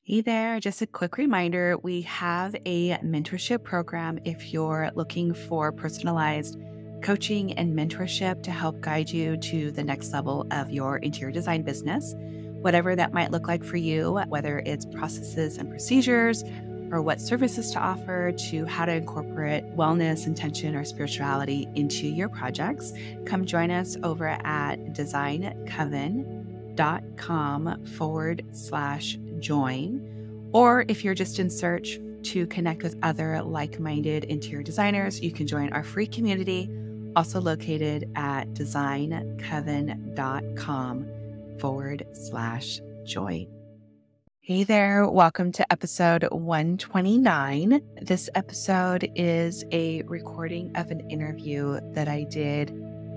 Hey there, just a quick reminder, we have a mentorship program if you're looking for personalized coaching and mentorship to help guide you to the next level of your interior design business, whatever that might look like for you, whether it's processes and procedures or what services to offer to how to incorporate wellness, intention, or spirituality into your projects. Come join us over at designcoven.com/join. Or if you're just in search to connect with other like-minded interior designers, you can join our free community, also located at designcoven.com/join. Hey there, welcome to episode 129. This episode is a recording of an interview that I did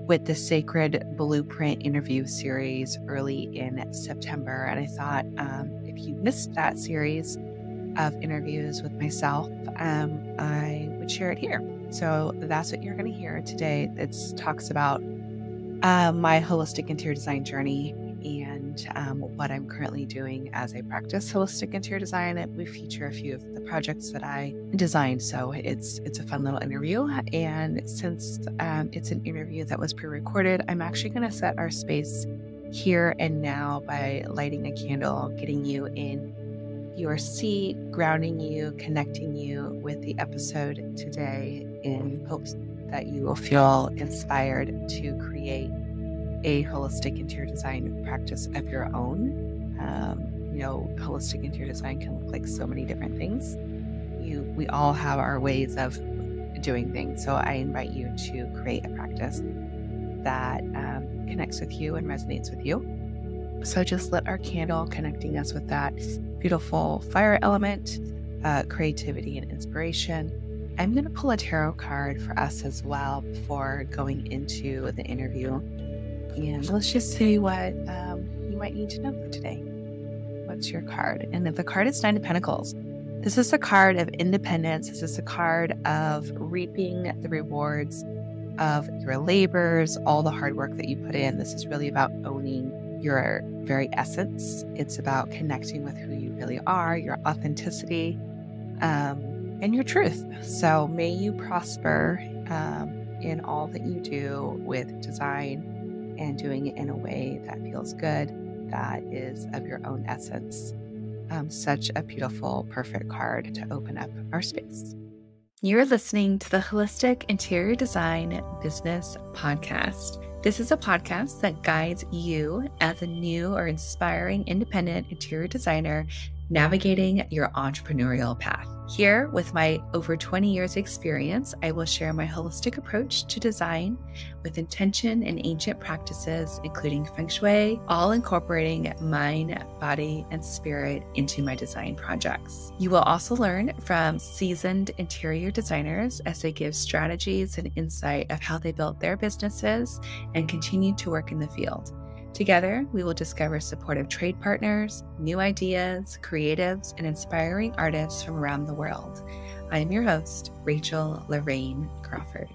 with the Sacred Blueprint interview series early in September. And I thought if you missed that series of interviews with myself, I would share it here. So that's what you're going to hear today. It talks about my holistic interior design journey and what I'm currently doing as I practice holistic interior design. And we feature a few of the projects that I designed. So it's a fun little interview. And since it's an interview that was pre-recorded, I'm actually going to set our space here and now by lighting a candle, getting you in your seat, grounding you, connecting you with the episode today in hopes that you will feel inspired to create a holistic interior design practice of your own. Holistic interior design can look like so many different things. We all have our ways of doing things. So I invite you to create a practice that connects with you and resonates with you. So just lit our candle, connecting us with that beautiful fire element, creativity and inspiration. I'm going to pull a tarot card for us as well before going into the interview. And let's just see what you might need to know for today. What's your card? And if the card is Nine of Pentacles, this is a card of independence. This is a card of reaping the rewards of your labors, all the hard work that you put in. This is really about owning your very essence. It's about connecting with who you really are, your authenticity, and your truth. So may you prosper in all that you do with design, and doing it in a way that feels good, that is of your own essence. Such a beautiful, perfect card to open up our space. You're listening to the Holistic Interior Design Business Podcast. This is a podcast that guides you as a new or inspiring independent interior designer navigating your entrepreneurial path. Here, with my over 20 years experience, I will share my holistic approach to design with intention and ancient practices, including Feng Shui, all incorporating mind, body, and spirit into my design projects. You will also learn from seasoned interior designers as they give strategies and insight of how they built their businesses and continue to work in the field. Together, we will discover supportive trade partners, new ideas, creatives, and inspiring artists from around the world. I am your host, Rachel Larraine Crawford.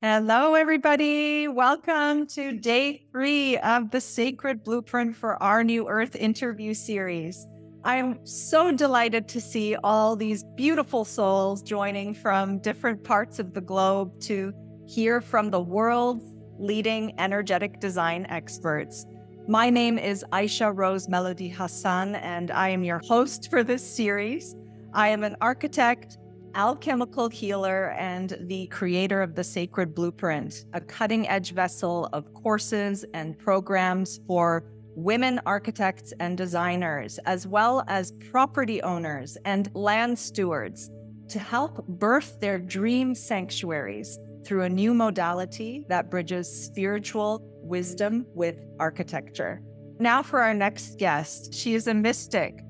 Hello, everybody. Welcome to day 3 of the Sacred Blueprint for Our New Earth interview series. I am so delighted to see all these beautiful souls joining from different parts of the globe to hear from the world's leading energetic design experts. My name is Aisha Rose Melodie Hassan, and I am your host for this series. I am an architect, alchemical healer, and the creator of the Sacred Blueprint, a cutting-edge vessel of courses and programs for women architects and designers, as well as property owners and land stewards, to help birth their dream sanctuaries through a new modality that bridges spiritual wisdom with architecture. Now for our next guest. She is a mystic.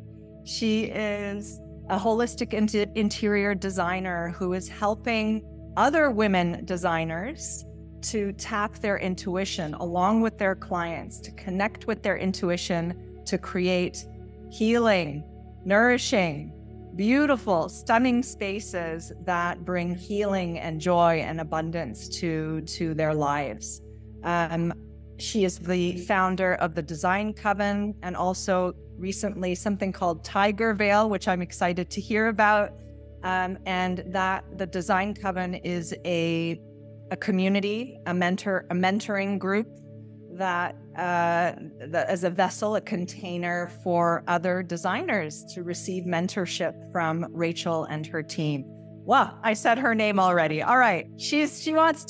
She is a holistic interior designer who is helping other women designers to tap their intuition along with their clients, to connect with their intuition, to create healing, nourishing, beautiful, stunning spaces that bring healing and joy and abundance to their lives. She is the founder of the Design Coven and also recently something called Tiger Veil, which I'm excited to hear about. And that the Design Coven is a community, a mentoring group that as a vessel, a container for other designers to receive mentorship from Rachel and her team. Well, I said her name already. All right. She wants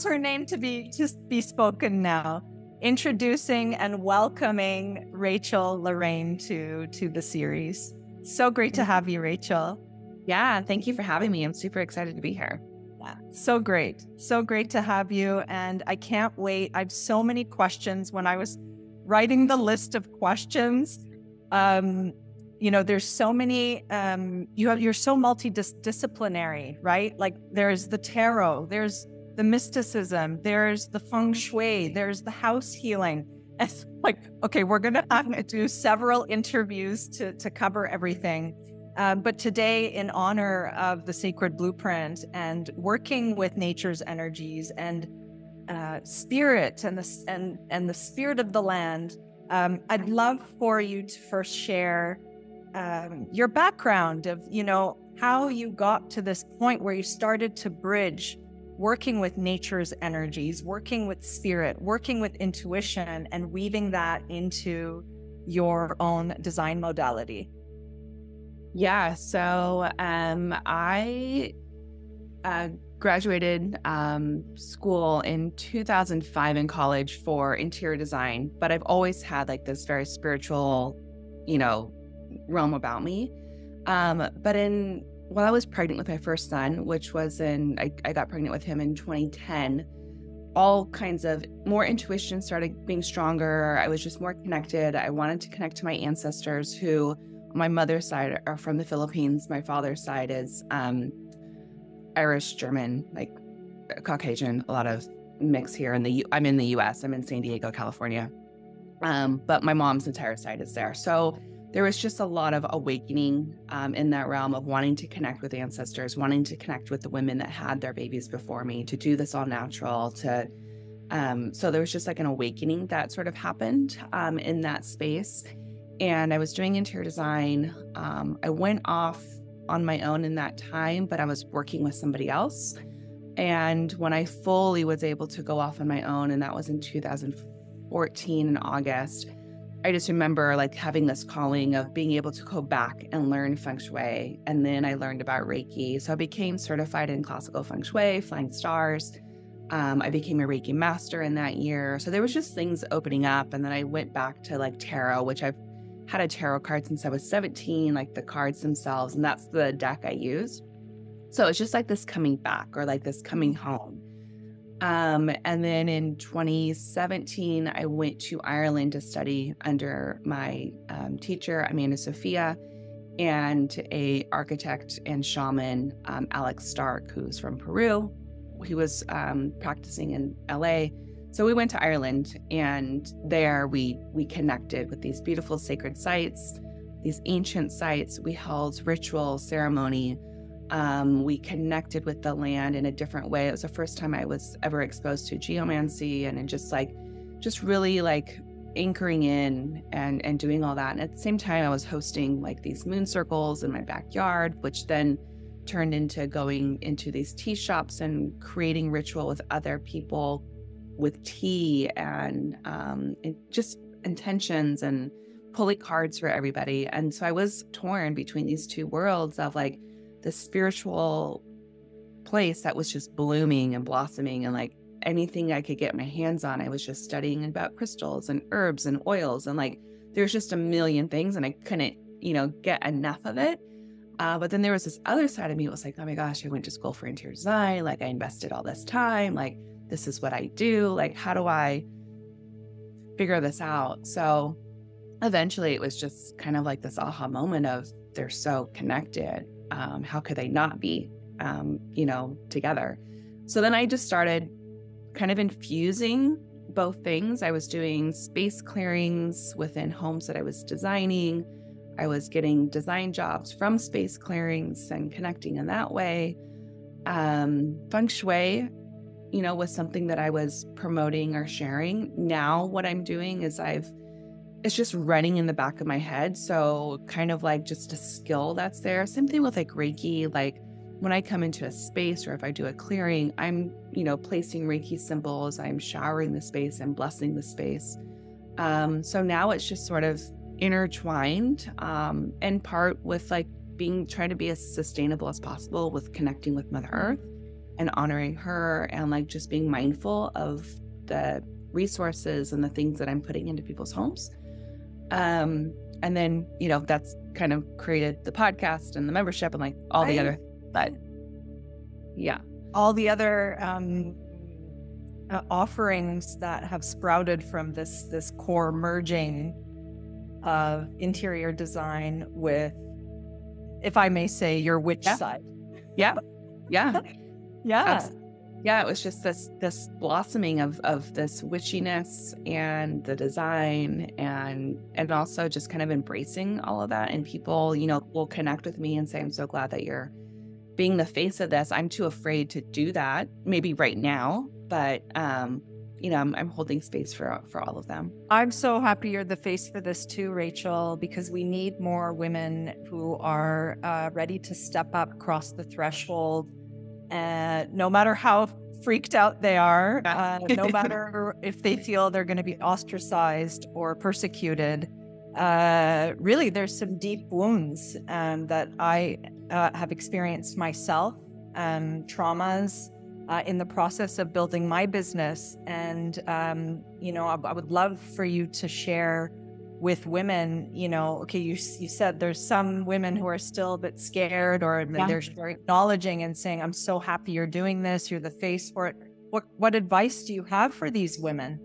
her name to be spoken now. Introducing and welcoming Rachel Larraine to the series. So great to have you, Rachel. Yeah, thank you for having me. I'm super excited to be here. Yeah, so great. So great to have you. And I can't wait. I have so many questions. When I was writing the list of questions, there's so many, you're so multidisciplinary, right? Like there's the tarot, there's the mysticism, there's the feng shui, there's the house healing. It's like, okay, we're going to have to do several interviews to cover everything. But today, in honor of the Sacred Blueprint and working with nature's energies and spirit and the spirit of the land, I'd love for you to first share your background of, how you got to this point where you started to bridge working with nature's energies, working with spirit, working with intuition, and weaving that into your own design modality. Yeah, so I graduated school in 2005 in college for interior design, but I've always had like this very spiritual, realm about me. But while I was pregnant with my first son, which was I got pregnant with him in 2010, all kinds of more intuition started being stronger. I was just more connected. I wanted to connect to my ancestors who, my mother's side are from the Philippines. My father's side is Irish, German, like Caucasian, a lot of mix here. I'm in the US. I'm in San Diego, California. But my mom's entire side is there. So there was just a lot of awakening in that realm of wanting to connect with ancestors, wanting to connect with the women that had their babies before me, to do this all natural, so there was just like an awakening that sort of happened in that space. And I was doing interior design. I went off on my own in that time, but I was working with somebody else. And when I fully was able to go off on my own, and that was in 2014 in August, I just remember like having this calling of being able to go back and learn feng shui. And then I learned about Reiki. So I became certified in classical feng shui, flying stars. I became a Reiki master in that year. So there was just things opening up. And then I went back to like tarot, which I've had a tarot card since I was 17, like the cards themselves, and that's the deck I use. So it's just like this coming back or like this coming home. And then in 2017, I went to Ireland to study under my teacher, Amanda Sophia, and a architect and shaman, Alex Stark, who's from Peru. He was practicing in LA. So we went to Ireland, and there we connected with these beautiful sacred sites, these ancient sites. We held ritual ceremony. We connected with the land in a different way. It was the first time I was ever exposed to geomancy, and just really like anchoring in and doing all that. And at the same time, I was hosting like these moon circles in my backyard, which then turned into going into these tea shops and creating ritual with other people with tea and just intentions and pulling cards for everybody. And so I was torn between these two worlds of like the spiritual place that was just blooming and blossoming, and like anything I could get my hands on, I was just studying about crystals and herbs and oils, and like there's just a million things, and I couldn't, get enough of it. But then there was this other side of me. It was like, oh my gosh, I went to school for interior design. Like I invested all this time. Like this is what I do. Like, how do I figure this out? So eventually it was just kind of like this aha moment of they're so connected. How could they not be, together? So then I just started kind of infusing both things. I was doing space clearings within homes that I was designing. I was getting design jobs from space clearings and connecting in that way. Feng shui, was something that I was promoting or sharing. Now what I'm doing is I've it's just running in the back of my head. So kind of like just a skill that's there. Same thing with like Reiki. Like when I come into a space or if I do a clearing, I'm, placing Reiki symbols, I'm showering the space and blessing the space. So now it's just sort of intertwined, in part with like trying to be as sustainable as possible with connecting with Mother Earth and honoring her, and like just being mindful of the resources and the things that I'm putting into people's homes. And then, that's kind of created the podcast and the membership and like all the other, but yeah. All the other offerings that have sprouted from this core merging of interior design with, if I may say, your witch side. Yeah. Yeah. Yeah. Yeah. It was just this blossoming of this witchiness and the design and also just kind of embracing all of that. And people, will connect with me and say, I'm so glad that you're being the face of this. I'm too afraid to do that maybe right now, but, I'm holding space for all of them. I'm so happy you're the face for this too, Rachel, because we need more women who are ready to step up, cross the threshold, and no matter how freaked out they are, no matter if they feel they're going to be ostracized or persecuted. Really, there's some deep wounds that I have experienced myself, traumas in the process of building my business. And, I would love for you to share with women, okay, you said there's some women who are still a bit scared, or they're acknowledging and saying, I'm so happy you're doing this, you're the face for it. What advice do you have for these women?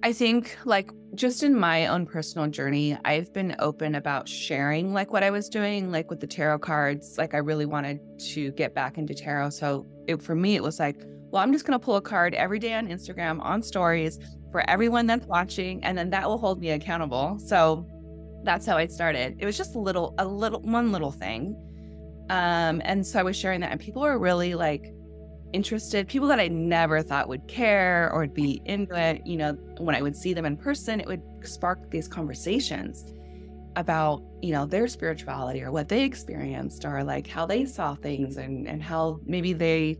I think like just in my own personal journey, I've been open about sharing like what I was doing, like with the tarot cards. Like I really wanted to get back into tarot. So for me, it was like, well, I'm just going to pull a card every day on Instagram, on stories for everyone that's watching. And then that will hold me accountable. So that's how I started. It was just one little thing. And so I was sharing that, and people were really like interested, people that I never thought would care or would be into it. When I would see them in person, it would spark these conversations about, their spirituality or what they experienced or like how they saw things and how maybe they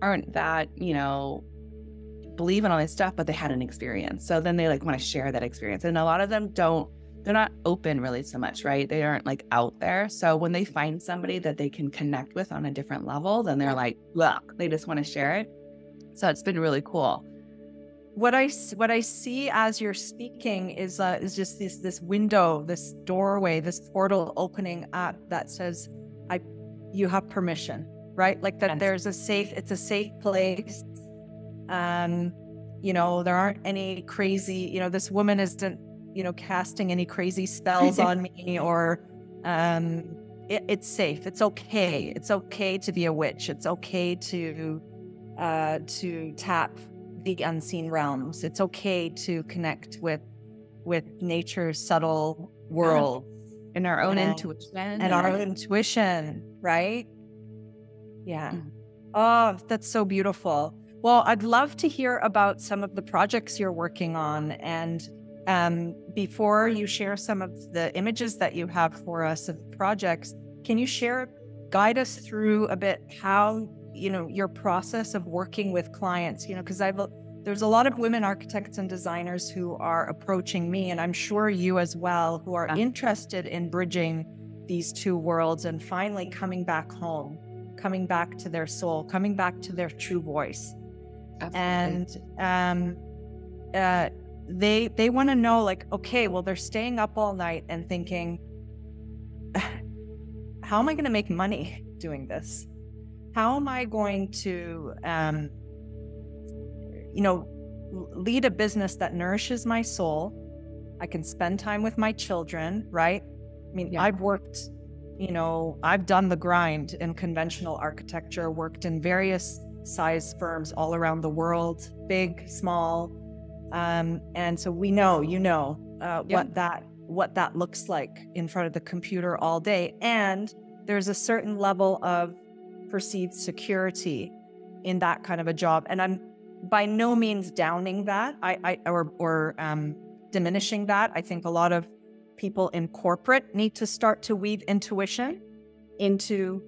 aren't that, believe in all this stuff, but they had an experience. So then they like want to share that experience. And a lot of them they're not open really so much, right? They aren't like out there. So when they find somebody that they can connect with on a different level, then they're like, look, they just want to share it. So it's been really cool. What I see as you're speaking is just this window, this doorway, this portal opening up that says, you have permission, right? Like that it's a safe place. There aren't any crazy, this woman isn't, casting any crazy spells on me, or it's safe. It's okay. It's okay to be a witch. It's okay to tap the unseen realms. It's okay to connect with nature's subtle world and our own intuition. And our own intuition, right? Yeah. Oh, that's so beautiful. Well, I'd love to hear about some of the projects you're working on. And before you share some of the images that you have for us of projects, can you guide us through a bit how, your process of working with clients, because there's a lot of women architects and designers who are approaching me, and I'm sure you as well, who are interested in bridging these two worlds and finally coming back home, coming back to their soul, coming back to their true voice. Absolutely. And they want to know, like, okay, well, they're staying up all night and thinking, how am I going to make money doing this? How am I going to, lead a business that nourishes my soul? I can spend time with my children, right? I mean, I've worked, I've done the grind in conventional architecture, worked in various size firms all around the world, big, small. And so we know, what that looks like in front of the computer all day. And there's a certain level of perceived security in that kind of a job. And I'm by no means downing that. diminishing that. I think a lot of people in corporate need to start to weave intuition into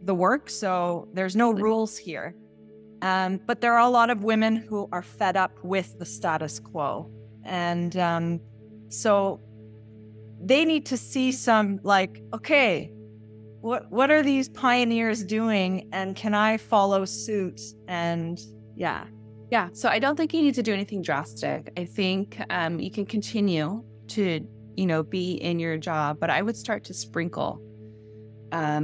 the work. So there's no rules here. But there are a lot of women who are fed up with the status quo. And so they need to see some like, okay, what are these pioneers doing? And can I follow suit? And yeah. Yeah. So I don't think you need to do anything drastic. I think you can continue to, be in your job, but I would start to sprinkle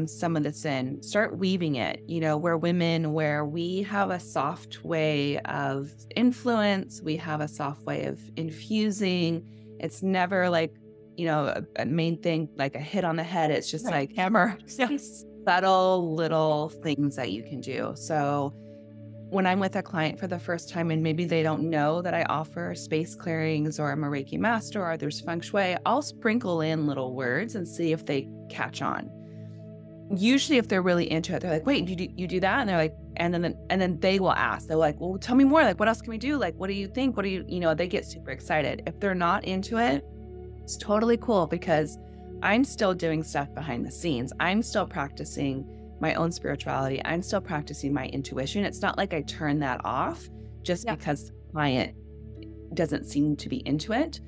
some of this in, start weaving it, where we have a soft way of influence. We have a soft way of infusing. It's never like, a main thing, like a hit on the head. It's just like hammer, subtle little things that you can do. So when I'm with a client for the first time and maybe they don't know that I offer space clearings or I'm a Reiki master or there's feng shui, I'll sprinkle in little words and see if they catch on. Usually if they're really into it, they're like, wait, you do that? And they're like, and then they will ask, they're like, well, tell me more. Like, what else can we do? Like, what do you think? What do you, they get super excited. If they're not into it, it's totally cool because I'm still doing stuff behind the scenes. I'm still practicing my own spirituality. I'm still practicing my intuition. It's not like I turn that off just because the client doesn't seem to be into it.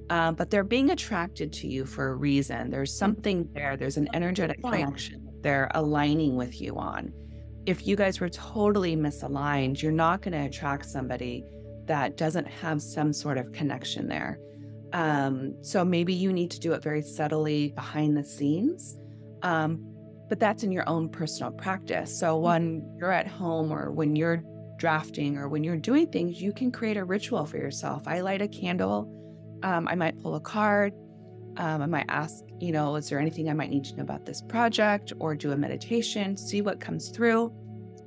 But they're being attracted to you for a reason. There's something there. There's an energetic connection they're aligning with you on. If you guys were totally misaligned, you're not going to attract somebody that doesn't have some sort of connection there. So maybe you need to do it very subtly behind the scenes. But that's in your own personal practice. So when you're at home or when you're drafting or when you're doing things, you can create a ritual for yourself. I light a candle. I might pull a card. I might ask, is there anything I might need to know about this project, or do a meditation, see what comes through.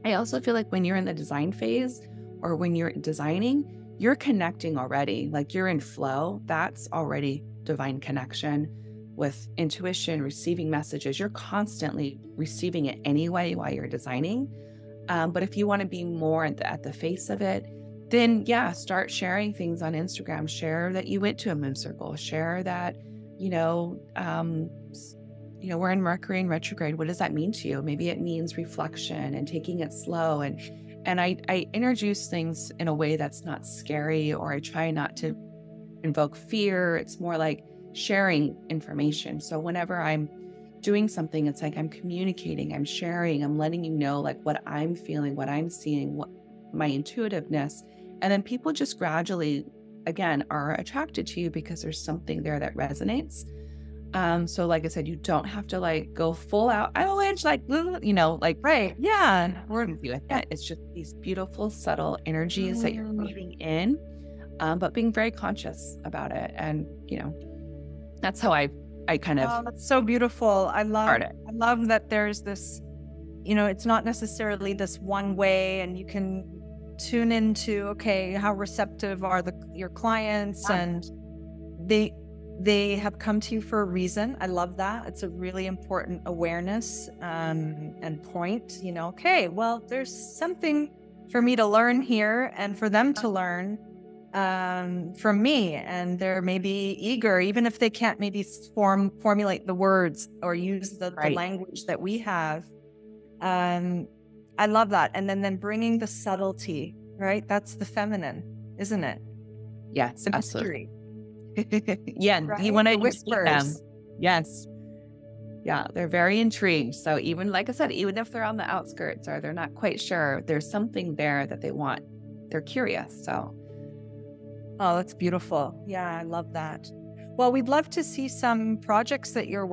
I also feel like when you're in the design phase or when you're designing, you're connecting already, like you're in flow. That's already divine connection with intuition, receiving messages. You're constantly receiving it anyway while you're designing. But if you want to be more at the face of it, then start sharing things on Instagram. Share that you went to a moon circle. Share that, we're in Mercury in retrograde. What does that mean to you? Maybe it means reflection and taking it slow. And I introduce things in a way that's not scary, or I try not to invoke fear. It's more like sharing information. So whenever I'm doing something, it's like I'm communicating, I'm sharing, I'm letting you know like what I'm feeling, what I'm seeing, what my intuitiveness. And then people just gradually, again, are attracted to you because there's something there that resonates. So like I said, you don't have to like go full out avalanche, like, right. Yeah. We're with it. It's just these beautiful, subtle energies that you're breathing in, but being very conscious about it. And, that's how I kind of. That's so beautiful. I love that there's this, it's not necessarily this one way, and you can tune into, okay, how receptive are your clients, and they have come to you for a reason. I love that. It's a really important awareness and point, okay, well, there's something for me to learn here and for them to learn from me. And they're maybe eager, even if they can't maybe formulate the words or use the language that we have. I love that. And then bringing the subtlety, right? That's the feminine, isn't it? Yes, the absolutely. Yeah, right? You want to whisper them. Yes. Yeah, they're very intrigued. So even, like I said, even if they're on the outskirts or they're not quite sure, there's something there that they want. They're curious. So. Oh, that's beautiful. Yeah, I love that. Well, we'd love to see some projects that you've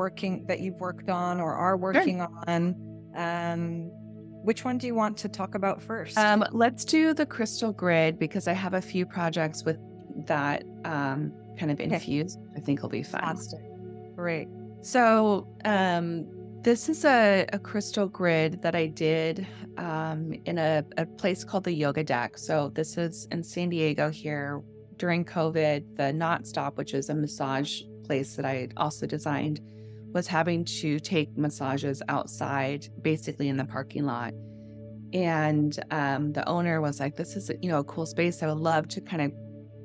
worked on or are working on. Which one do you want to talk about first? Let's do the crystal grid, because I have a few projects with that kind of infused. I think it'll be fun. Fantastic. Great. So this is a crystal grid that I did in a place called the Yoga Deck. So this is in San Diego here during COVID. The Not Stop, which is a massage place that I also designed, was having to take massages outside, basically in the parking lot. And the owner was like, this is, a cool space. I would love to kind of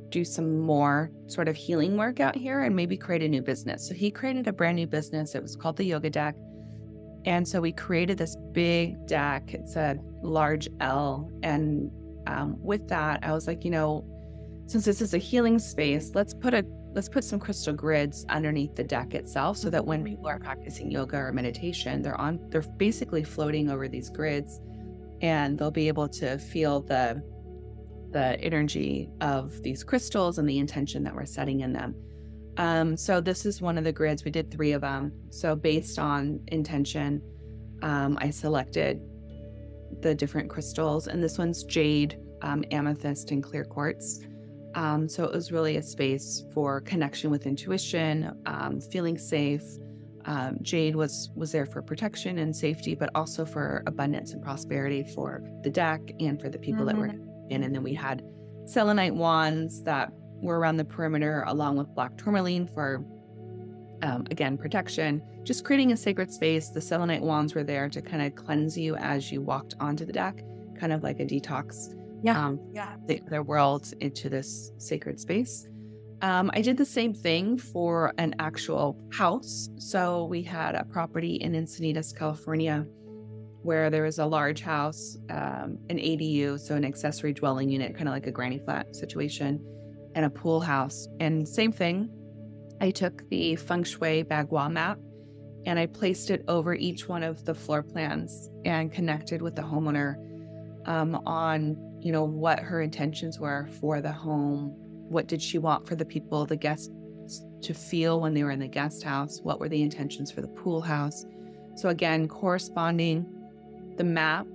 do some more sort of healing work out here and maybe create a new business. So he created a brand new business. It was called the Yoga Deck. And so we created this big deck. It's a large L. And with that, I was like, since this is a healing space, let's put some crystal grids underneath the deck itself, so that when people are practicing yoga or meditation, they're basically floating over these grids, and they'll be able to feel the energy of these crystals and the intention that we're setting in them. So this is one of the grids. We did 3 of them. So based on intention, I selected the different crystals, and this one's jade, amethyst, and clear quartz. So it was really a space for connection with intuition, feeling safe. Jade was there for protection and safety, but also for abundance and prosperity for the deck and for the people that were in. And then we had selenite wands that were around the perimeter, along with black tourmaline for, again, protection. Just creating a sacred space. The selenite wands were there to kind of cleanse you as you walked onto the deck, kind of like a detox. Their world into this sacred space. I did the same thing for an actual house. So we had a property in Encinitas, California, where there was a large house, an ADU, so an accessory dwelling unit, kind of like a granny flat situation, and a pool house. And same thing, I took the feng shui bagua map and I placed it over each one of the floor plans and connected with the homeowner on what her intentions were for the home. What did she want for the people, the guests, to feel when they were in the guest house? What were the intentions for the pool house? So again, corresponding the map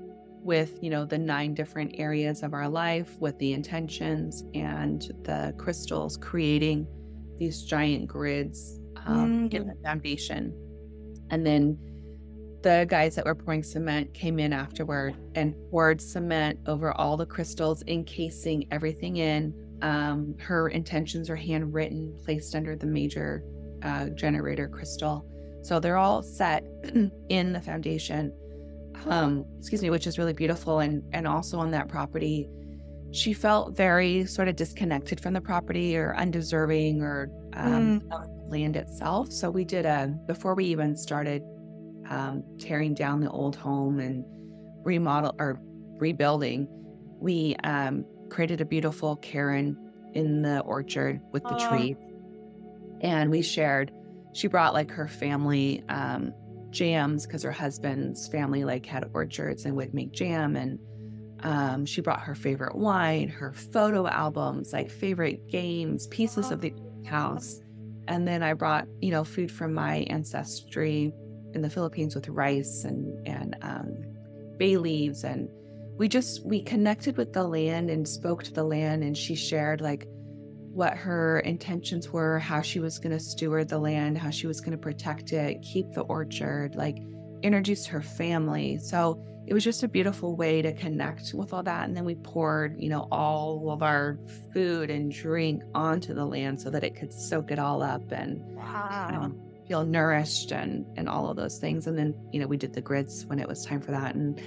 with, the 9 different areas of our life, with the intentions and the crystals, creating these giant grids in the foundation. And then the guys that were pouring cement came in afterward and poured cement over all the crystals, encasing everything in. Her intentions are handwritten, placed under the major generator crystal. So they're all set in the foundation, which is really beautiful. And also on that property, she felt very sort of disconnected from the property or undeserving or land itself. So we did before we even started tearing down the old home and rebuilding, we created a beautiful cairn in the orchard with the tree. And she brought like her family jams, because her husband's family like had orchards and would make jam. And she brought her favorite wine, her photo albums, like favorite games, pieces of the house. And then I brought, food from my ancestry in the Philippines with rice and bay leaves. And we connected with the land and spoke to the land. And she shared like what her intentions were, how she was going to steward the land, how she was going to protect it, keep the orchard, like introduce her family. So it was just a beautiful way to connect with all that. And then we poured, all of our food and drink onto the land so that it could soak it all up and feel nourished and all of those things. And then, we did the grids when it was time for that. And,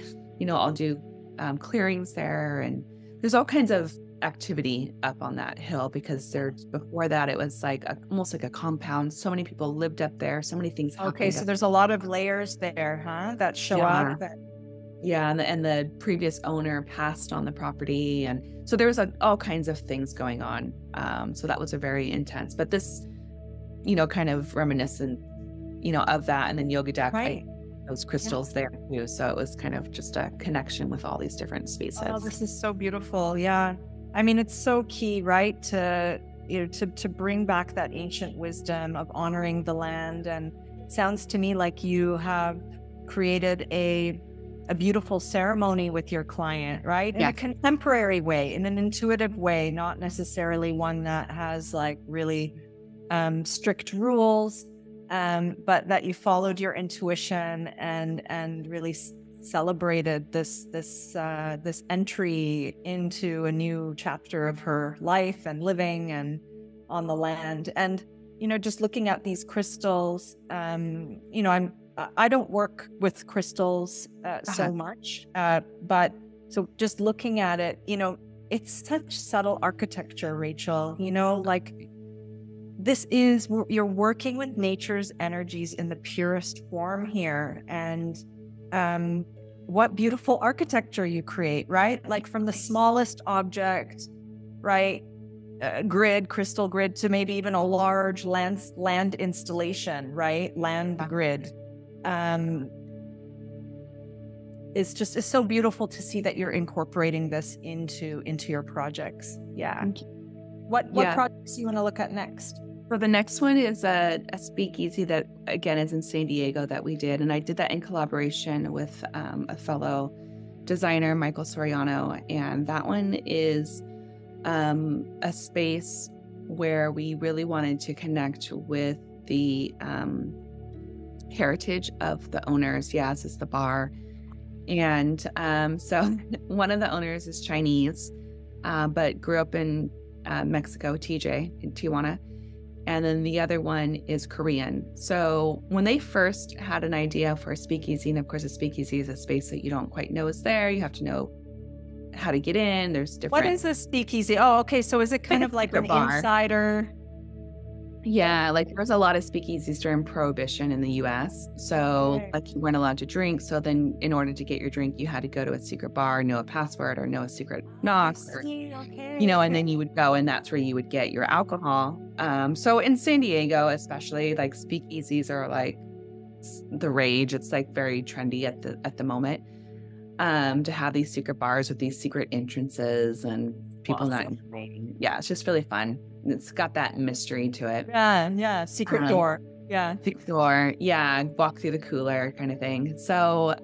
I'll do clearings there. And there's all kinds of activity up on that hill, because before that it was like almost like a compound. So many people lived up there. So many things happened. Okay, so there's a lot of layers there, that show up. Yeah, and the previous owner passed on the property, and so there was all kinds of things going on. So that was a very intense. But this, kind of reminiscent, of that, and then Yoga Deck, right? Those crystals there too. So it was kind of just a connection with all these different spaces. Oh, this is so beautiful. Yeah, I mean, it's so key, right? To bring back that ancient wisdom of honoring the land. And it sounds to me like you have created a beautiful ceremony with your client, right? In a contemporary way, in an intuitive way, not necessarily one that has like really strict rules, but that you followed your intuition and really celebrated this entry into a new chapter of her life and living and on the land. And just looking at these crystals, I don't work with crystals so much, but so just looking at it, it's such subtle architecture, Rachel, you know, like this is, you're working with nature's energies in the purest form here. And what beautiful architecture you create, right? Like from the smallest object, right? Grid, crystal grid, to maybe even a large land installation, right? Land grid. It's so beautiful to see that you're incorporating this into your projects. Yeah. What projects do you want to look at next? For the next one is a speakeasy that, again, is in San Diego that we did. And I did that in collaboration with a fellow designer, Michael Soriano. And that one is a space where we really wanted to connect with the heritage of the owners. Yes, it's the bar. And so one of the owners is Chinese, but grew up in Mexico, TJ, in Tijuana. And then the other one is Korean. So when they first had an idea for a speakeasy, and of course a speakeasy is a space that you don't quite know is there. You have to know how to get in. There's different... What is a speakeasy? Oh, okay. So is it kind of like an insider? Yeah, like there was a lot of speakeasies during Prohibition in the U.S. So like you weren't allowed to drink. So then in order to get your drink, you had to go to a secret bar, know a password, or know a secret knock, or, you know, and then you would go, and that's where you would get your alcohol. So in San Diego, especially, like speakeasies are like the rage. It's like very trendy at the moment to have these secret bars with these secret entrances and people not. Yeah, it's just really fun. It's got that mystery to it. Yeah. Secret door. Yeah. Secret door. Yeah. Walk through the cooler kind of thing. So,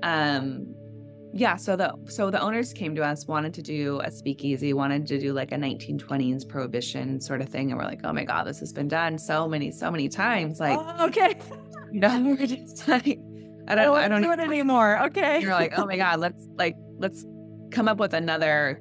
yeah. So the owners came to us, wanted to do a speakeasy, wanted to do like a 1920s Prohibition sort of thing. And we're like, oh my God, this has been done so many times. Like, okay. You know, we're just like, I don't do it anymore. Okay. You're like, oh my God, let's come up with another,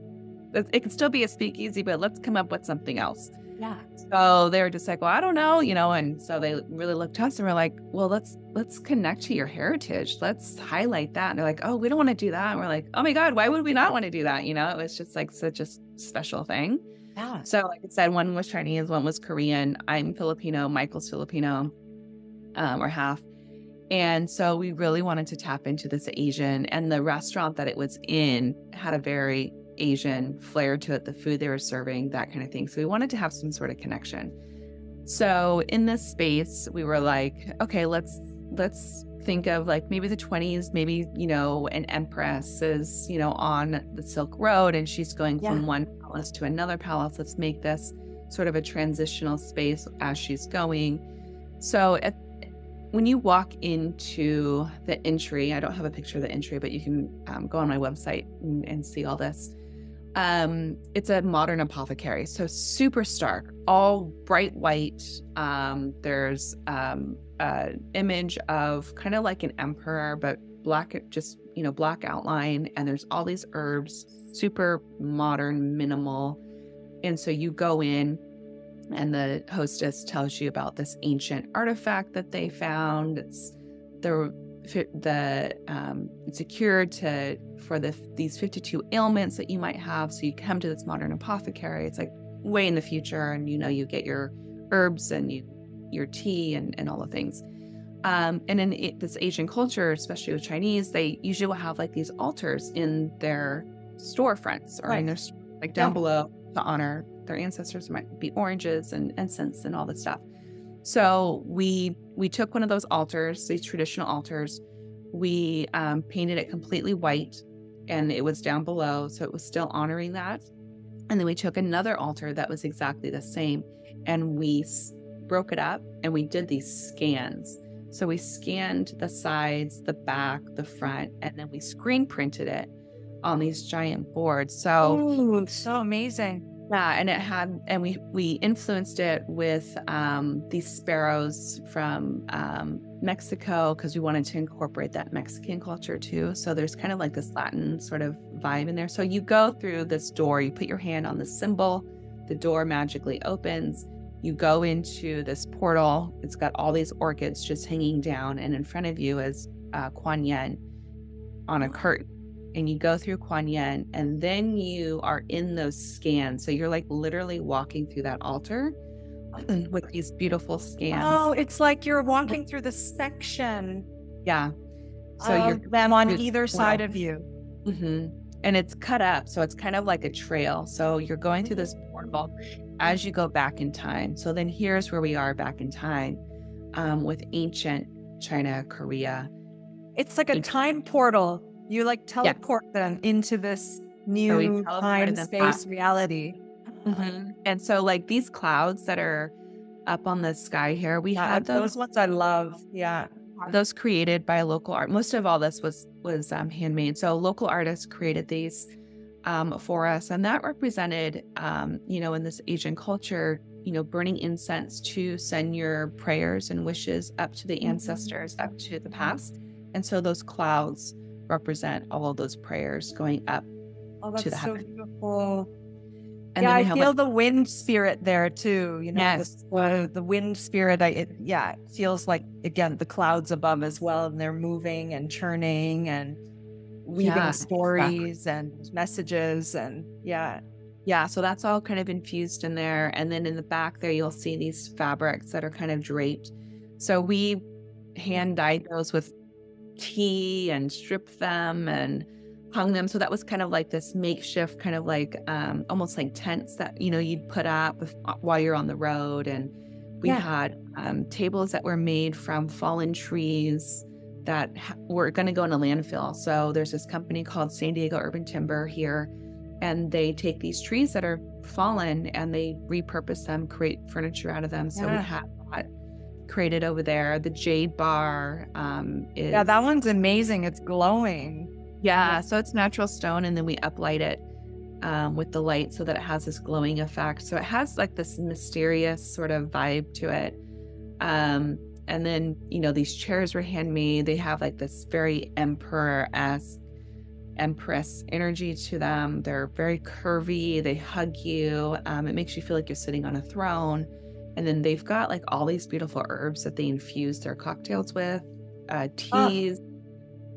it could still be a speakeasy, but let's come up with something else. Yeah. So they were just like, well, I don't know, you know, and so they really looked to us and we're like, well, let's connect to your heritage. Let's highlight that. And they're like, oh, we don't want to do that. And we're like, oh my God, why would we not want to do that? You know, it was just like such a special thing. Yeah. So like I said, one was Chinese, one was Korean. I'm Filipino, Michael's Filipino, or half. And so we really wanted to tap into this Asian, and the restaurant that it was in had a very Asian flair to it, the food they were serving, that kind of thing. So we wanted to have some sort of connection. So in this space, we were like, okay, let's think of like maybe the 20s, maybe, you know, an empress is, you know, on the Silk Road and she's going from one palace to another palace. Let's make this sort of a transitional space as she's going. So when you walk into the entry, I don't have a picture of the entry, but you can go on my website and see all this. It's a modern apothecary, so super stark, all bright white. There's an image of kind of like an emperor, but black, just, you know, black outline. And there's all these herbs, super modern, minimal. And so you go in, and the hostess tells you about this ancient artifact that they found. It's it's a cure for these 52 ailments that you might have. So you come to this modern apothecary. It's like way in the future, and you know, you get your herbs and your tea and all the things. And in this Asian culture, especially with Chinese, they usually will have like these altars in their storefronts or in their like down below to honor their ancestors. It might be oranges and incense and all this stuff. So we took one of those altars, these traditional altars, we painted it completely white, and it was down below, so it was still honoring that. And then we took another altar that was exactly the same, and we broke it up, and we did these scans. So we scanned the sides, the back, the front, and then we screen printed it on these giant boards. So so amazing. Yeah, and we influenced it with these sparrows from Mexico, because we wanted to incorporate that Mexican culture too. So there's kind of like this Latin sort of vibe in there. So you go through this door, you put your hand on the symbol, the door magically opens, you go into this portal. It's got all these orchids just hanging down, and in front of you is Kuan Yin on a curtain. and you go through Kuan Yin, and then you are in those scans. So you're like literally walking through that altar with these beautiful scans. Oh, it's like you're walking through the section. Yeah. So you're them on either side of you. And it's cut up. So it's kind of like a trail. So you're going through this portal as you go back in time. So then here's where we are back in time with ancient China, Korea. It's like a time portal. You like teleport them into this new time, space, reality. And so like these clouds that are up on the sky here, we had those ones I love. Yeah. Those created by a local art. Most of all this was handmade. So local artists created these for us. And that represented, in this Asian culture, burning incense to send your prayers and wishes up to the ancestors, up to the past. And so those clouds represent all of those prayers going up to the heavens. Beautiful. And I feel the wind spirit there too. The wind spirit. It feels like, again, the clouds above as well, and they're moving and churning and weaving stories and messages, and so that's all kind of infused in there. And then in the back there, you'll see these fabrics that are kind of draped. So we hand dyed those with tea and stripped them and hung them. So that was kind of like this makeshift, kind of like almost like tents that you'd put up while you're on the road. And we had tables that were made from fallen trees that were going to go in a landfill. So there's this company called San Diego Urban Timber here, and they take these trees that are fallen and they repurpose them, create furniture out of them. So we had that created over there. The jade bar that one's amazing. It's glowing. So it's natural stone, and then we uplight it with the light so that it has this glowing effect. So it has like this mysterious sort of vibe to it. And then, these chairs were handmade. They have like this very emperor-esque, empress energy to them. They're very curvy. They hug you. It makes you feel like you're sitting on a throne. And then they've got like all these beautiful herbs that they infuse their cocktails with, teas.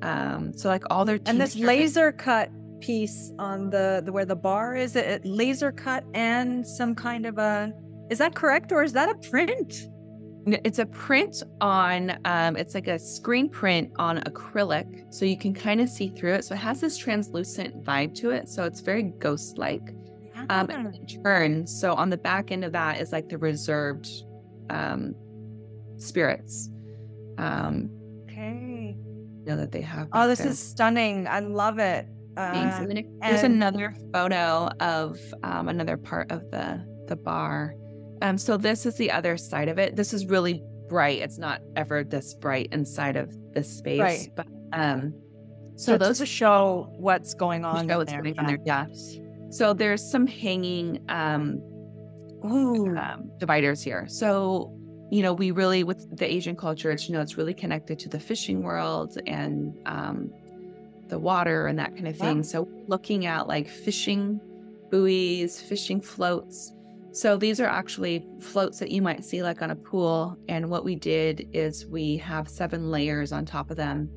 So like all their and this laser cut piece on the where the bar is, it laser cut and some kind of is that correct, or is that a print? It's a print on it's like a screen print on acrylic, so you can kind of see through it. So it has this translucent vibe to it, so it's very ghost-like. And it turns, so on the back end of that is like the reserved spirits. Okay. That they have. Oh, this is stunning. I love it. And then there's another photo of another part of the bar. So this is the other side of it. This is really bright. It's not ever this bright inside of this space. Right. But so those to show what's going on in there. Yeah. So there's some hanging dividers here. So we really, with the Asian culture, it's really connected to the fishing world and the water and that kind of thing. So looking at like fishing buoys, fishing floats. So these are actually floats that you might see like on a pool. And what we did is we have 7 layers on top of them.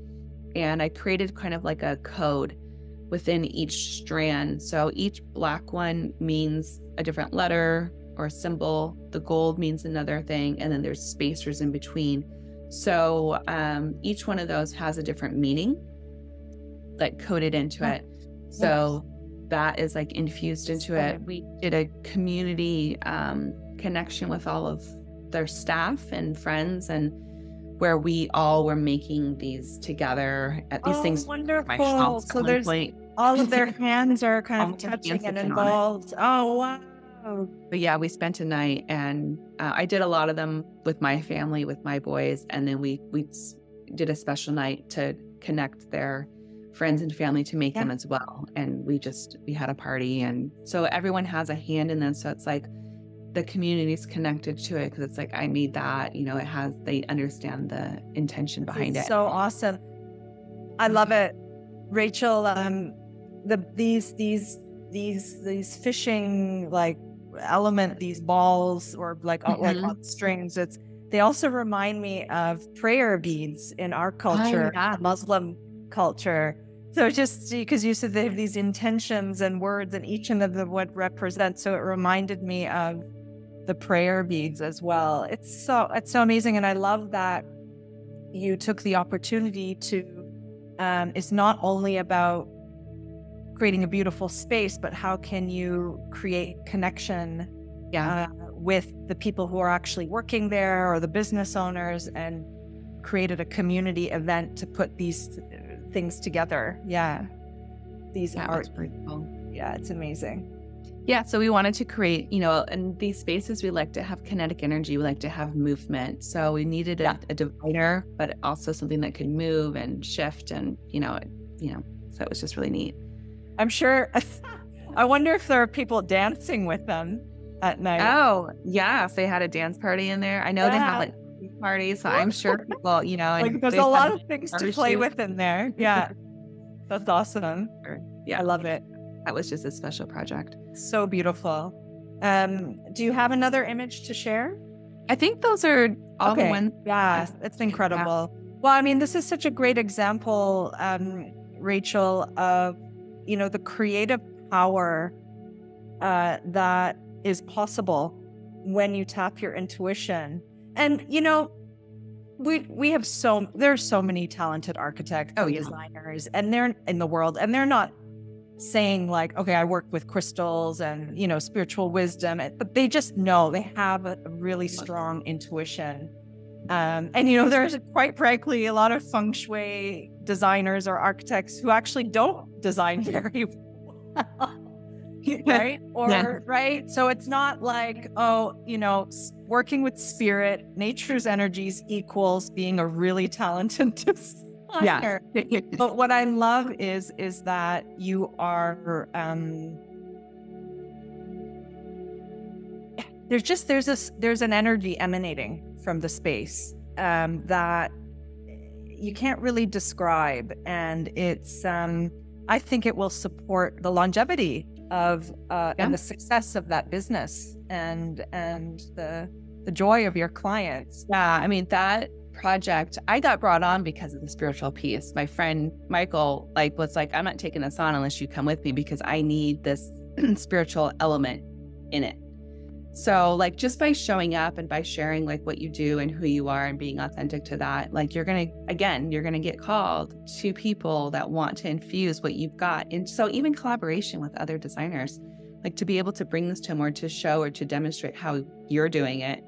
And I created kind of like a code within each strand. So each black one means a different letter or a symbol. The gold means another thing, and then there's spacers in between. So each one of those has a different meaning, like coded into it. So that is like infused into it. We did a community connection with all of their staff and friends, and where we all were making these together at these things. Wonderful. So there's all of their hands are kind of touching and involved. Oh, wow. But yeah, we spent a night, and I did a lot of them with my family, with my boys. And then we did a special night to connect their friends and family to make them as well. And we had a party. And so everyone has a hand in them. So it's like the community's connected to it, because it's like, I made that, they understand the intention behind it. So awesome. I love it. Rachel, these fishing like element, these balls or like on strings, they also remind me of prayer beads in our culture, Muslim culture. So just because you said they have these intentions and words and each of them what represents. So it reminded me of the prayer beads as well. It's so amazing. And I love that you took the opportunity to, it's not only about creating a beautiful space, but how can you create connection with the people who are actually working there or the business owners, and created a community event to put these things together. These art. Pretty cool. Yeah, it's amazing. Yeah, so we wanted to create, in these spaces, we like to have kinetic energy. We like to have movement. So we needed a divider, but also something that could move and shift, and so it was just really neat. I'm sure. I wonder if there are people dancing with them at night. Oh, yeah. If they had a dance party in there. I know they have parties, so I'm sure people, and there's a lot of things to play with in there. Yeah. That's awesome. Yeah. I love it. That was just a special project. So beautiful. Do you have another image to share? I think those are all the ones. Yeah, it's incredible. Well, I mean, this is such a great example, Rachel, of the creative power that is possible when you tap your intuition. And we have there's so many talented architects and designers, and they're in the world, and they're not saying like, okay, I work with crystals and spiritual wisdom, but they just know, they have a really strong intuition. And there's quite frankly a lot of feng shui designers or architects who actually don't design very well. Right? Right? So it's not like, working with spirit, nature's energies equals being a really talented designer. Yeah. But what I love is that you are, there's an energy emanating from the space that you can't really describe. And it's, I think it will support the longevity of and the success of that business and the joy of your clients. Yeah, I mean, that project, I got brought on because of the spiritual piece. My friend Michael was like, I'm not taking this on unless you come with me, because I need this spiritual element in it. So just by showing up and by sharing what you do and who you are and being authentic to that, you're going to get called to people that want to infuse what you've got. And so even collaboration with other designers, to be able to bring this to them or to show or to demonstrate how you're doing it,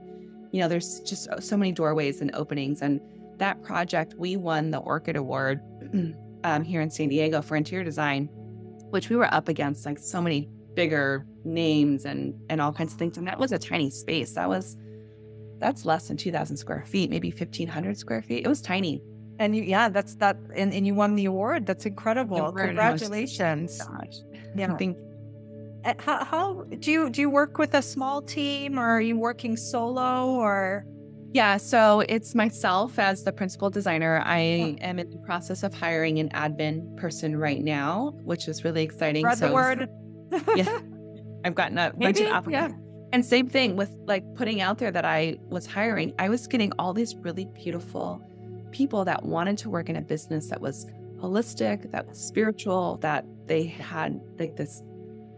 there's just so many doorways and openings. And that project, we won the Orchid Award here in San Diego for interior design, which we were up against so many bigger names and all kinds of things. And that was a tiny space. That's less than 2,000 square feet, maybe 1,500 square feet. It was tiny. And that's that. And you won the award. That's incredible. Congratulations. Yeah. Thank you. How do you work with a small team, or are you working solo, or? Yeah, so it's myself as the principal designer. I am in the process of hiring an admin person right now, which is really exciting. Spread the word. Yeah, I've gotten a bunch of applicants. Yeah. And same thing with putting out there that I was hiring. I was getting all these really beautiful people that wanted to work in a business that was holistic, that was spiritual, that they had this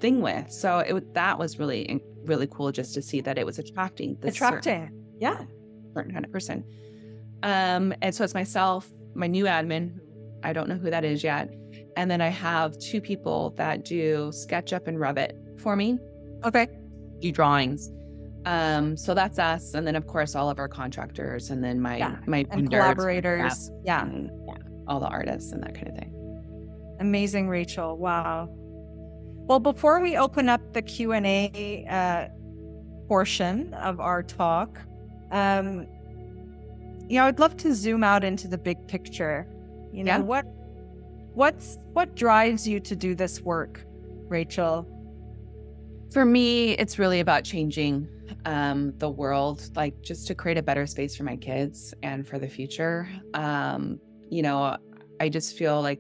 thing with. So that was really, really cool just to see that it was attracting certain kind of person. And so it's myself, my new admin, I don't know who that is yet. And then I have two people that do SketchUp and Revit for me. Okay. Do drawings. So that's us. And then of course, all of our contractors, and then my and collaborators. And all the artists and that kind of thing. Amazing, Rachel. Wow. Well, before we open up the Q&A portion of our talk, I'd love to zoom out into the big picture. What drives you to do this work, Rachel? For me, it's really about changing the world, just to create a better space for my kids and for the future. I just feel like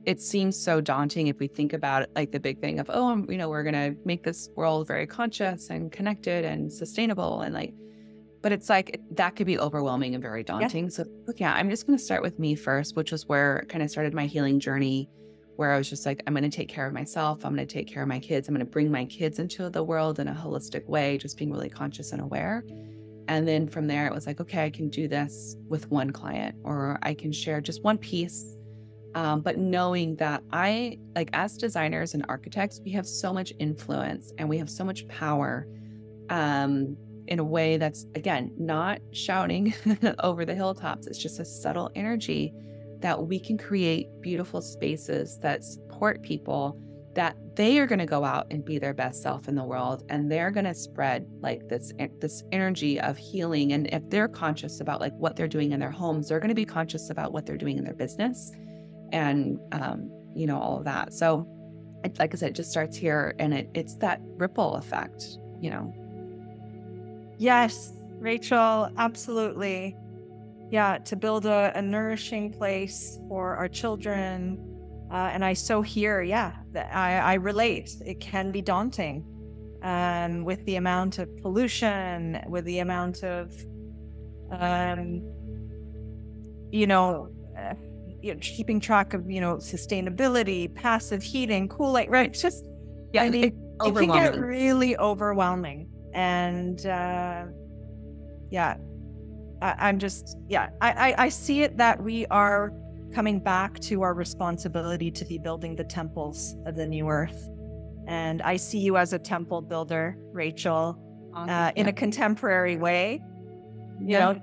it seems so daunting if we think about it, the big thing of, we're going to make this world very conscious and connected and sustainable. And but it's that could be overwhelming and very daunting. Yeah. So I'm just going to start with me first, which was where I kind of started my healing journey where I was just like, I'm going to take care of myself. I'm going to take care of my kids. I'm going to bring my kids into the world in a holistic way, just being really conscious and aware. And then from there, it was like, okay, I can do this with one client, or I can share just one piece. But knowing that as designers and architects, we have so much influence and we have so much power in a way that's, again, not shouting over the hilltops. It's just a subtle energy that we can create beautiful spaces that support people, that they are going to go out and be their best self in the world. And they're going to spread like this energy of healing. And if they're conscious about like what they're doing in their homes, they're going to be conscious about what they're doing in their business and, all of that. So like I said, it just starts here, and it's that ripple effect, Yes, Rachel, absolutely. Yeah, to build a nourishing place for our children. And I so hear, that I relate. It can be daunting with the amount of pollution, with the amount of, keeping track of, sustainability, passive heating, cooling, right? It's just, it can get really overwhelming. And I see it that we are coming back to our responsibility to be building the temples of the new earth. And I see you as a temple builder, Rachel, in a contemporary way.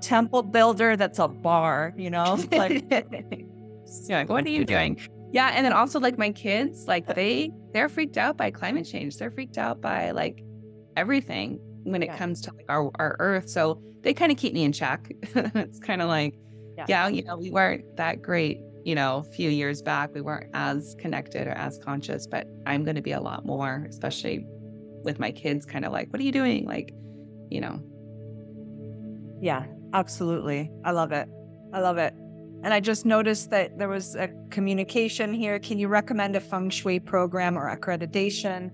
Temple builder that's a bar, like, what are you doing? Yeah. And then also like my kids, like they're freaked out by climate change. They're freaked out by like everything when it comes to like our earth. So they kind of keep me in check. It's kind of like, we weren't that great, a few years back. We weren't as connected or as conscious, but I'm going to be a lot more, especially with my kids, kind of like, what are you doing? Like, Yeah, absolutely. I love it. And I just noticed that there was a communication here. Can you recommend a feng shui program or accreditation?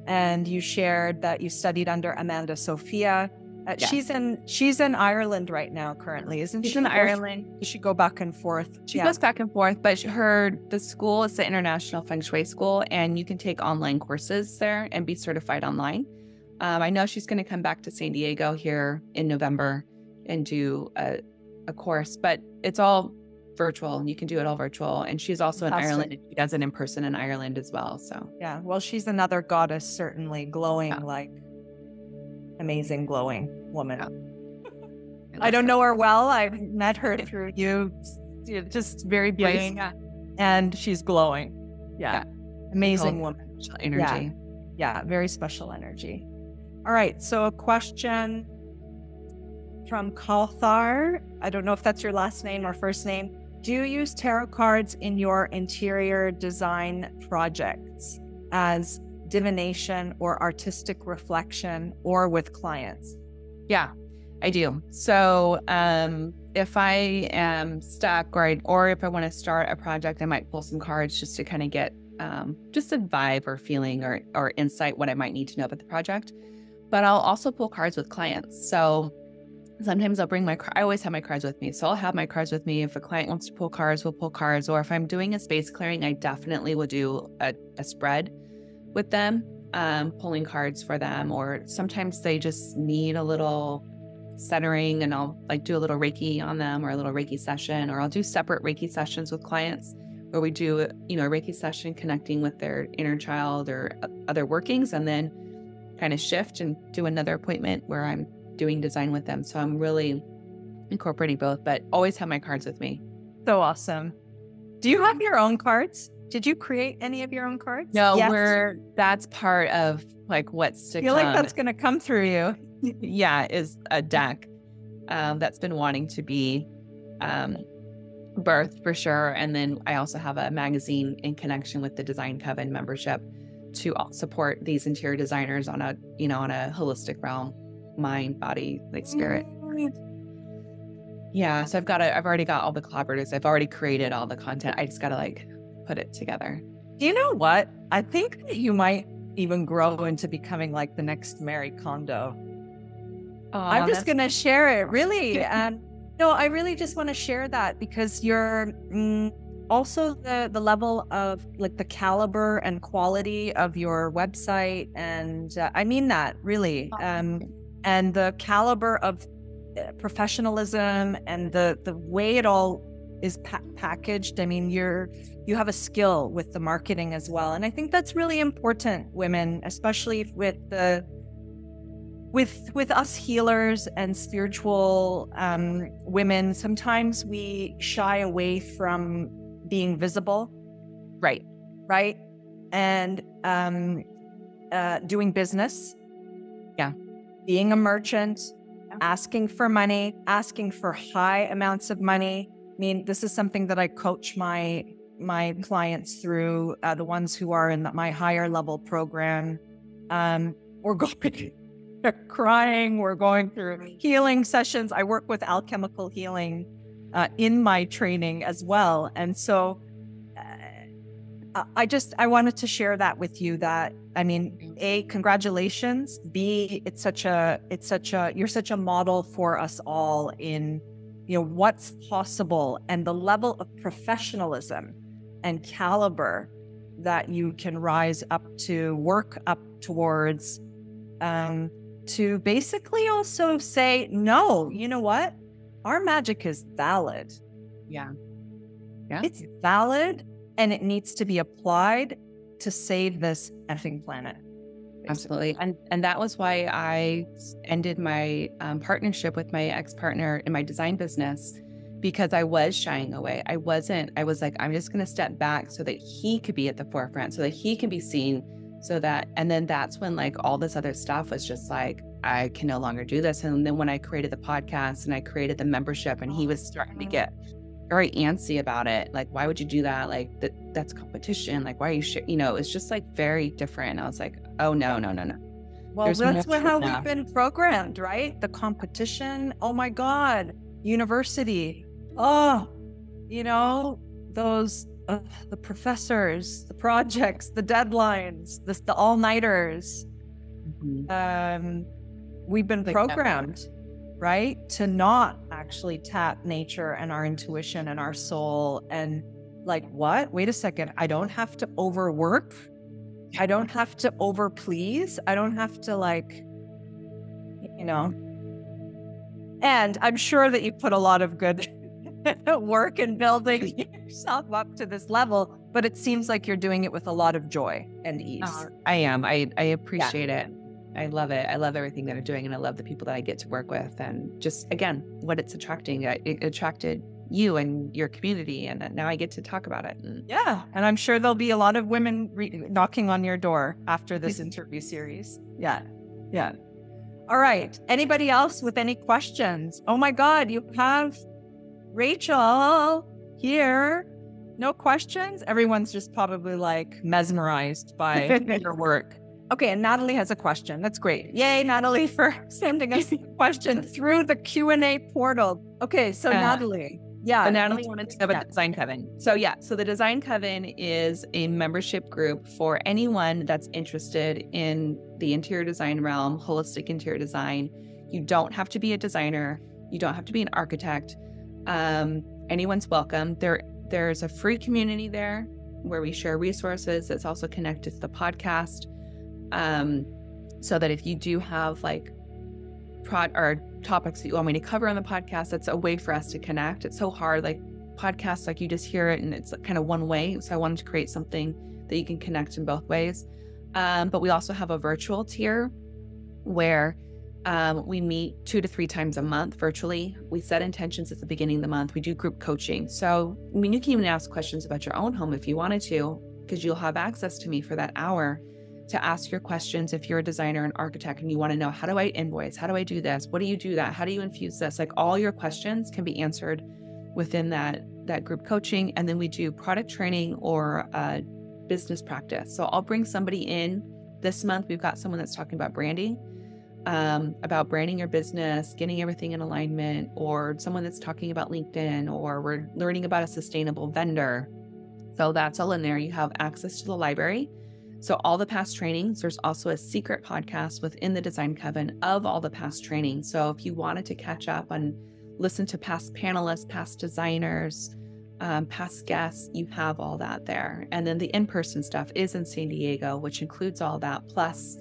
And you shared that you studied under Amanda Sophia. She's in Ireland right now currently, isn't she? She's in Ireland. She go back and forth. She goes back and forth, but the school is the International Feng Shui School, and you can take online courses there and be certified online. I know she's going to come back to San Diego here in November and do a course, but it's all virtual. You can do it all virtual. And she's also in Ireland, and she does it in person in Ireland as well. So yeah, well, she's another goddess, certainly glowing, like amazing glowing woman. Yeah. I don't know her well. I've met her through you, just very brief, and she's glowing. Yeah. Amazing woman. Energy. Yeah, very special energy. All right, so a question from Kauthar. I don't know if that's your last name or first name. Do you use tarot cards in your interior design projects as divination or artistic reflection or with clients? Yeah, I do. So if I am stuck or if I want to start a project, I might pull some cards just to kind of get just a vibe or feeling or insight what I might need to know about the project. But I'll also pull cards with clients. So sometimes I'll bring I always have my cards with me. So I'll have my cards with me. If a client wants to pull cards, we'll pull cards. Or if I'm doing a space clearing, I definitely will do a spread with them, pulling cards for them. Or sometimes they just need a little centering, and I'll like do a little Reiki on them, or a little Reiki session, or I'll do separate Reiki sessions with clients where we do, a Reiki session connecting with their inner child or other workings, and then kind of shift and do another appointment where I'm doing design with them. So I'm really incorporating both, but always have my cards with me. So awesome. Do you have your own cards? Did you create any of your own cards? No, that's part of like what's to come. I feel like that's going to come through you. Yeah, is a deck that's been wanting to be birthed for sure. And then I also have a magazine in connection with the Design Coven membership to support these interior designers on a holistic realm, mind, body, like spirit. Yeah. So I've already got all the collaborators. I've already created all the content. I just got to like put it together. You know what? I think that you might even grow into becoming like the next Marie Kondo. I'm just going to share it, really. And no, I really just want to share that because you're also the level of like the caliber and quality of your website. And I mean that really. And the caliber of professionalism and the way it all is packaged. I mean, you have a skill with the marketing as well. And I think that's really important, women, especially with us healers and spiritual women. Sometimes we shy away from being visible. Right. And doing business. Yeah. Being a merchant, asking for money, asking for high amounts of money. I mean, this is something that I coach my clients through, the ones who are in my higher level program. We're going crying, we're going through healing sessions. I work with alchemical healing in my training as well. And so I wanted to share that with you, that, I mean, A, congratulations. B, you're such a model for us all in, what's possible and the level of professionalism and caliber that you can rise up to, work up towards, to basically also say, no, you know what? Our magic is valid. Yeah. It's valid. And it needs to be applied to save this effing planet. Basically. Absolutely. And that was why I ended my partnership with my ex-partner in my design business, because I was shying away. I was like, I'm just going to step back so that he could be at the forefront, so that he can be seen, and then that's when like all this other stuff was just like, I can no longer do this. And then when I created the podcast and I created the membership, and he was starting to get very antsy about it. Like, why would you do that? Like that's competition. Like, why are you it's just like very different. And I was like, oh, no. Well, that's how we've been programmed, right? The competition. Oh my God. University. Oh, those, the professors, the projects, the deadlines, the all-nighters. Mm-hmm. We've been programmed, right, to not actually tap nature and our intuition and our soul. And like, what? Wait a second. I don't have to overwork. I don't have to overplease. I don't have to And I'm sure that you put a lot of good work in building yourself up to this level, but it seems like you're doing it with a lot of joy and ease. I am. I appreciate it. I love it. I love everything that I'm doing, and I love the people that I get to work with, and just, again, what it's attracting. It attracted you and your community, and now I get to talk about it. Yeah. And I'm sure there'll be a lot of women knocking on your door after this interview series. Yeah. All right. Anybody else with any questions? Oh my God, you have Rachel here. No questions? Everyone's just probably like mesmerized by your work. Okay, and Natalie has a question. That's great. Yay, Natalie, for sending us a question through the Q&A portal. Okay, so Natalie. Yeah. So Natalie wanted to know about the Design Coven. So the Design Coven is a membership group for anyone that's interested in the interior design realm, holistic interior design. You don't have to be a designer. You don't have to be an architect. Anyone's welcome. There's a free community there where we share resources. It's also connected to the podcast. So that if you do have like topics that you want me to cover on the podcast, it's a way for us to connect. It's so hard, like podcasts, like you just hear it and it's kind of one way. So I wanted to create something that you can connect in both ways. But we also have a virtual tier where we meet 2 to 3 times a month virtually. We set intentions at the beginning of the month. We do group coaching. So, I mean, you can even ask questions about your own home if you wanted to, because you'll have access to me for that hour to ask your questions. If you're a designer and architect and you want to know, how do I invoice? How do I do this? What do you do that? How do you infuse this? Like, all your questions can be answered within that group coaching. And then we do product training or business practice. So I'll bring somebody in. This month, we've got someone that's talking about branding your business, getting everything in alignment, or someone that's talking about LinkedIn, or we're learning about a sustainable vendor. So that's all in there. You have access to the library. So all the past trainings, there's also a secret podcast within the Design Coven of all the past trainings. So if you wanted to catch up and listen to past panelists, past designers, past guests, you have all that there. And then the in-person stuff is in San Diego, which includes all that, plus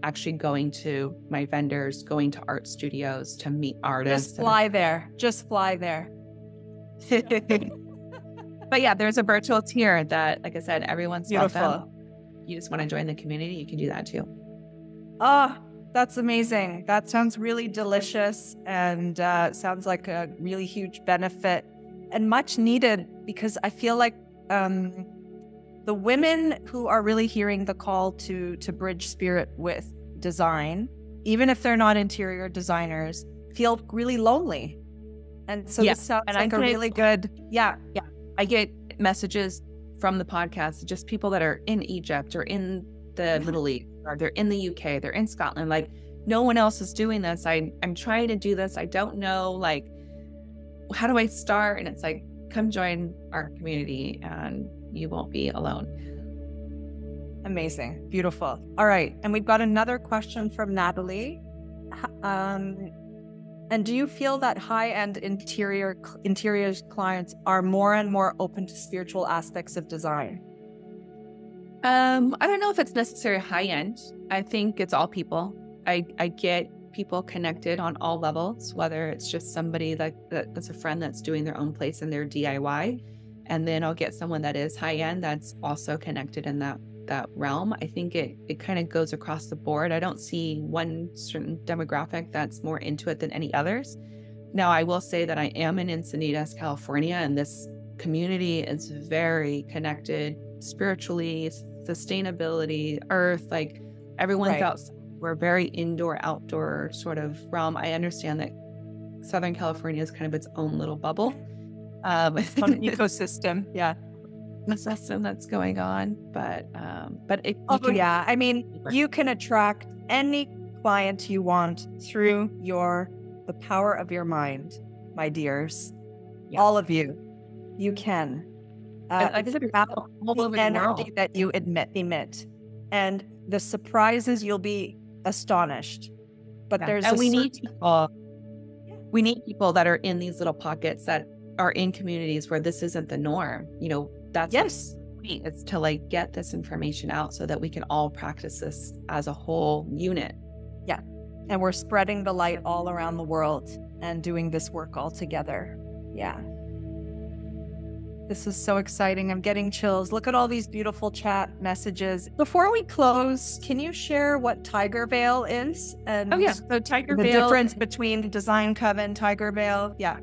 actually going to my vendors, going to art studios to meet artists. Just fly there. Just fly there. But yeah, there's a virtual tier that, like I said, everyone's beautiful. welcome. You just want to join the community, you can do that too. Oh, that's amazing. That sounds really delicious and sounds like a really huge benefit and much needed, because I feel like the women who are really hearing the call to bridge spirit with design, even if they're not interior designers, feel really lonely. And so this sounds like a really good, Yeah. I get messages from the podcast, just people that are in Egypt or in the Middle East, or they're in the UK, they're in Scotland. Like, no one else is doing this. I'm trying to do this. I don't know, like, how do I start? And it's like, come join our community and you won't be alone. Amazing. Beautiful. All right. And we've got another question from Natalie. And do you feel that high-end interiors clients are more and more open to spiritual aspects of design? I don't know if it's necessarily high-end. I think it's all people. I get people connected on all levels, whether it's just somebody that's a friend that's doing their own place in their DIY. And then I'll get someone that is high-end that's also connected in that realm. I think it kind of goes across the board. I don't see one certain demographic that's more into it than any others. Now, I will say that I am in Encinitas, California, and this community is very connected spiritually, sustainability, earth, like everyone's outside. We're very indoor, outdoor sort of realm. I understand that Southern California is kind of its own little bubble. Its own ecosystem. Yeah. System that's going on, but I mean, you can attract any client you want through the power of your mind, my dears. Yeah. All of you can. The energy that you emit, and the surprises, you'll be astonished. But we need people. We need people that are in these little pockets, that are in communities where this isn't the norm. That's it's to like get this information out so that we can all practice this as a whole unit. Yeah. And we're spreading the light all around the world and doing this work all together. Yeah. This is so exciting. I'm getting chills. Look at all these beautiful chat messages. Before we close, can you share what Tiger Veil is? And so Tiger Veil, the difference between Design Coven, Tiger Veil. Yeah.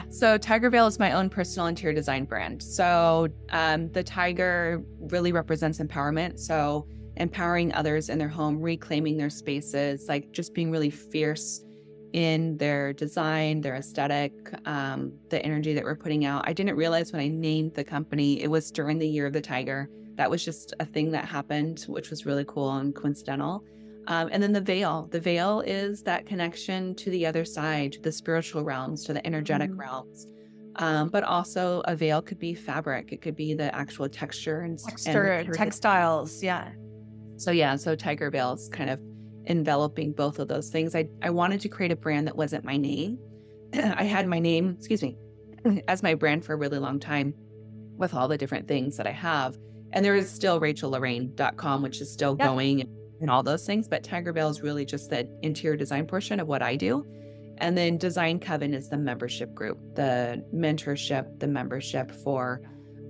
So Tiger Veil is my own personal interior design brand. So the tiger really represents empowerment. So empowering others in their home, reclaiming their spaces, like just being really fierce in their design, their aesthetic, the energy that we're putting out. I didn't realize when I named the company, it was during the year of the tiger. That was just a thing that happened, which was really cool and coincidental. And then the veil is that connection to the other side, to the spiritual realms, to the energetic realms. But also a veil could be fabric. It could be the actual texture and textiles. Yeah. So Tiger Veil is kind of enveloping both of those things. I wanted to create a brand that wasn't my name. I had my name, as my brand for a really long time with all the different things that I have. And there is still RachelLarraine.com, which is still going and all those things. But Tiger Veil is really just the interior design portion of what I do. And then Design Coven is the membership group, the mentorship, the membership for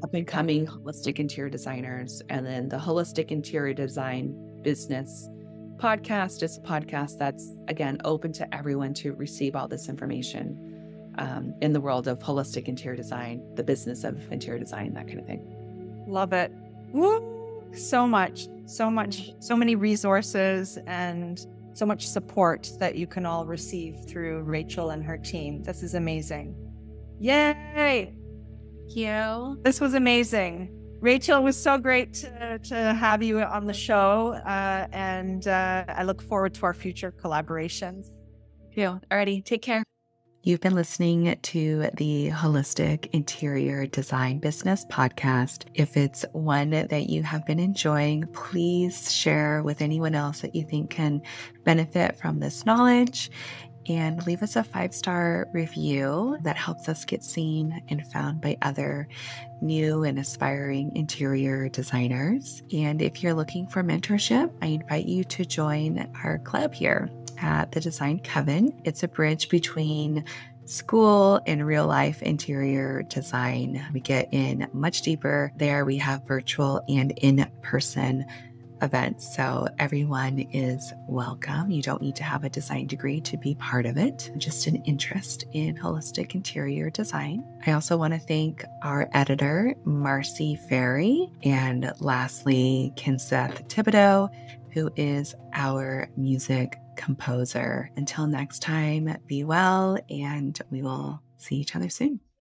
up and coming holistic interior designers. And then the Holistic Interior Design Business podcast is a podcast that's, again, open to everyone to receive all this information in the world of holistic interior design, the business of interior design, that kind of thing. Love it. Woo! So many resources and so much support that you can all receive through Rachel and her team. This is amazing. Yay! Thank you. This was amazing. Rachel, it was so great to have you on the show. And I look forward to our future collaborations. Thank you. Alrighty, take care. You've been listening to the Holistic Interior Design Business podcast. If it's one that you have been enjoying, please share with anyone else that you think can benefit from this knowledge. and leave us a 5-star review that helps us get seen and found by other new and aspiring interior designers. And if you're looking for mentorship, I invite you to join our club here at the Design Coven. It's a bridge between school and real life interior design. We get in much deeper there. We have virtual and in-person events. So everyone is welcome. You don't need to have a design degree to be part of it, just an interest in holistic interior design. I also want to thank our editor, Marcy Ferry, and lastly, Kinseth Thibodeau, who is our music composer. Until next time, be well, and we will see each other soon.